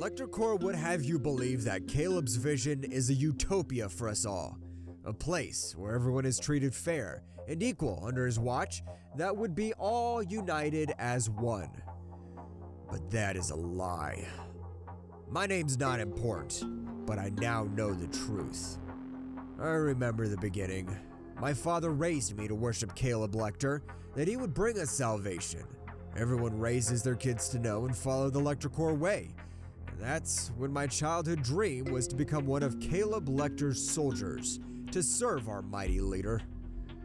LectorCore would have you believe that Caleb's vision is a utopia for us all. A place where everyone is treated fair and equal under his watch that would be all united as one. But that is a lie. My name's not important, but I now know the truth. I remember the beginning. My father raised me to worship Caleb Lecter, that he would bring us salvation. Everyone raises their kids to know and follow the LectorCore way. And that's when my childhood dream was to become one of Caleb Lecter's soldiers, to serve our mighty leader.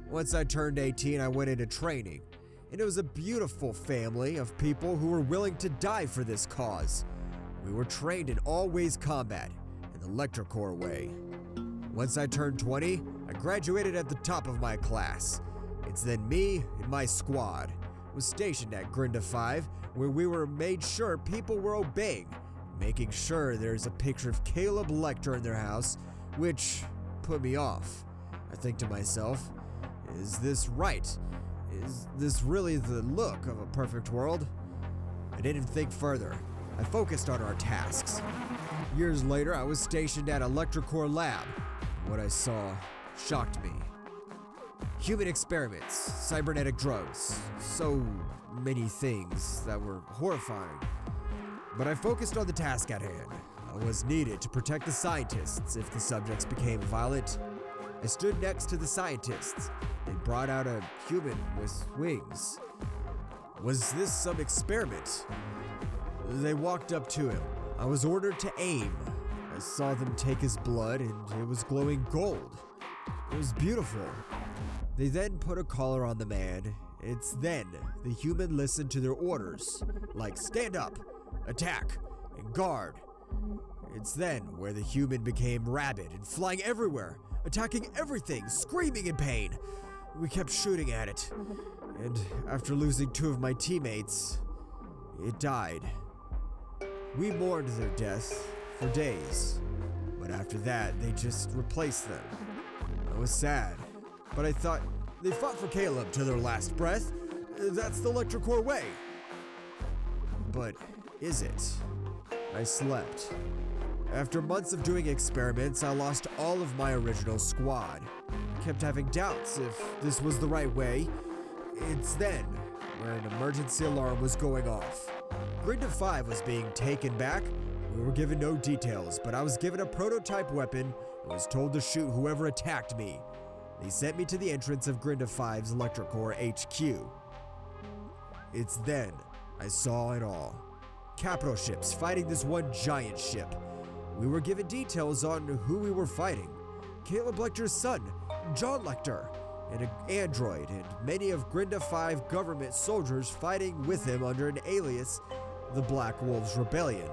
Once I turned 18, I went into training, and it was a beautiful family of people who were willing to die for this cause. We were trained in all-ways combat, in the LectorCore way. Once I turned 20, I graduated at the top of my class. It's then me and my squad was stationed at Grinda 5, where we were made sure people were obeying, making sure there's a picture of Caleb Lecter in their house, which put me off. I think to myself, is this right? Is this really the look of a perfect world? I didn't think further. I focused on our tasks. Years later, I was stationed at a LectorCore lab. What I saw shocked me. Human experiments, cybernetic drugs, so many things that were horrifying. But I focused on the task at hand. I was needed to protect the scientists if the subjects became violent. I stood next to the scientists. They brought out a human with wings. Was this some experiment? They walked up to him. I was ordered to aim. I saw them take his blood and it was glowing gold. It was beautiful. They then put a collar on the man. It's then the human listened to their orders, like stand up, attack, and guard. It's then where the human became rabid and flying everywhere, attacking everything, screaming in pain. We kept shooting at it, and after losing 2 of my teammates, it died. We mourned their death for days, but after that, they just replaced them. I was sad, but I thought they fought for Caleb to their last breath. That's the LectorCore way. But is it? I slept. After months of doing experiments, I lost all of my original squad. I kept having doubts if this was the right way. It's then where an emergency alarm was going off. Grinda 5 was being taken back. We were given no details, but I was given a prototype weapon and was told to shoot whoever attacked me. They sent me to the entrance of Grinda 5's LectorCore HQ. It's then I saw it all. Capital ships fighting this one giant ship. We were given details on who we were fighting. Caleb Lecter's son, John Lecter, and an android, and many of Grinda 5 government soldiers fighting with him under an alias, the Black Wolves Rebellion.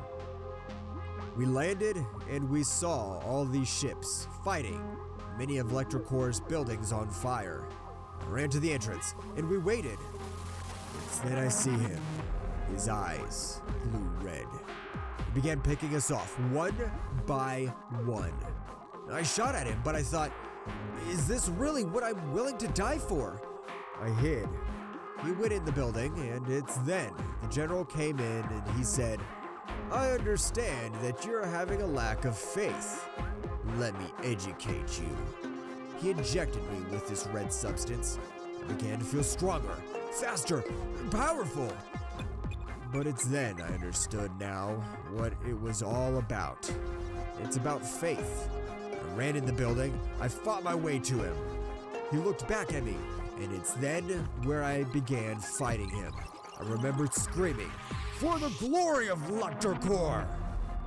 We landed and we saw all these ships fighting, many of LectorCore's buildings on fire. I ran to the entrance and we waited. It's then I see him. His eyes glue red. He began picking us off one by one. I shot at him, but I thought, is this really what I'm willing to die for? I hid. He went in the building, and it's then the general came in and he said, I understand that you're having a lack of faith. Let me educate you. He injected me with this red substance. I began to feel stronger, faster, and powerful. But it's then I understood now what it was all about. It's about faith. I ran in the building. I fought my way to him. He looked back at me, and it's then where I began fighting him. I remembered screaming, "For the glory of LectorCore!"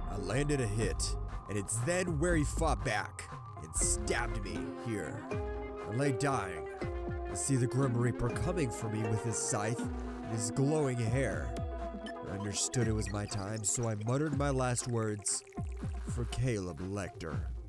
I landed a hit, and it's then where he fought back and stabbed me here. I lay dying. I see the Grim Reaper coming for me with his scythe and his glowing hair. I understood it was my time, so I muttered my last words for Caleb Lecter.